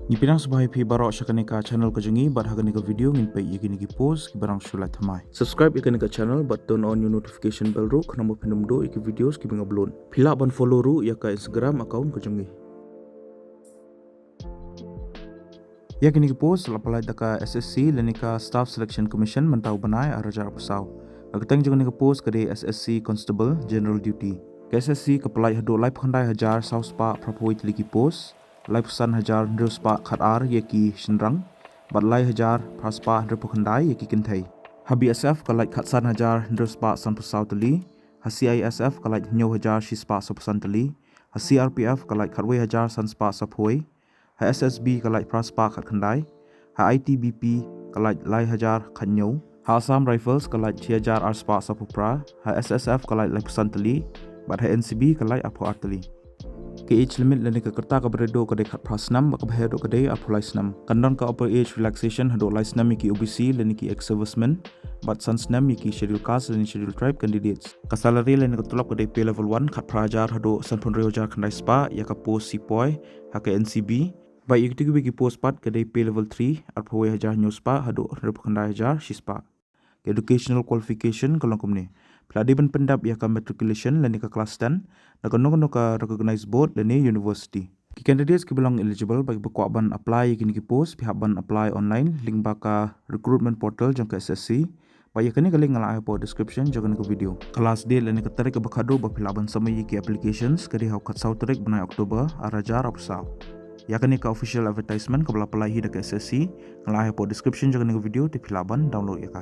Ipinang sebagai pi barok syakani ka channel kajengi bat hagani ka video ngin pe igini ki post ki barang sulat thamai. Subscribe ikani ka channel bat turn on your notification bell ru kena mo pinum do iki videos ki binga blon. Pila ban follow ru ya ka Instagram account kajengi. Ya kini ki post lapalai daka SSC lenika Staff Selection Commission mentau banai arajar pasau. Agtang jengani ka post kade SSC Constable General Duty. SSC kepalai hado lai phandai hajar sauspa prapoi tiliki post. Lai pesan hajar ndruspa khatar yeki shenrang bat lai hajar praspa ndrupakhandai yeki kintai habi SF kalai khatsan hajar ndruspa sanpusau tali CISF kalai nyo hajar shispa sopusan tali CRPF kalai khatwe hajar sanspa sapoi SSB kalai praspa khatkhandai ITBP kalai lai hajar khanyo Assam Rifles kalai hajar arspa sapupra SSF kalai lai pesan tali bat NCB kalai apo artali age limit lani ka kerta ka beredo ka dekat prasnam ka behedo ka de apulai snam kandan ka upper age relaxation hado lai snam ki OBC lani ki ex servicemen but san snam ki schedule caste lani schedule tribe candidates ka salary lani ka tulap ka de pay level 1 khat prajar hado san pon reojar khandai spa ya ka post sipoi ha ka NCB ba ikti ki post pat ka de pay level 3 arpoi hajar new spa hado rep khandai hajar shispa educational qualification kalongkum ni Peladiban pendap ya ka matriculation lani ka kelas 10 na kono ka recognized board lani university. Ki candidates ki belong eligible bagi berkuat ban apply kini ki post pihak ban apply online link baka recruitment portal jang ka SSC. Bagi kini kali ngalah po description jangan ke video. Kelas D lani ka tarik ka bakado ba pilaban samai ki applications kadi hau kat sau tarik banai Oktober arajar apsau. Ya kini ka official advertisement ka bala apply hi da ka SSC ngalah po description jangan ke video ti pilaban download ya ka.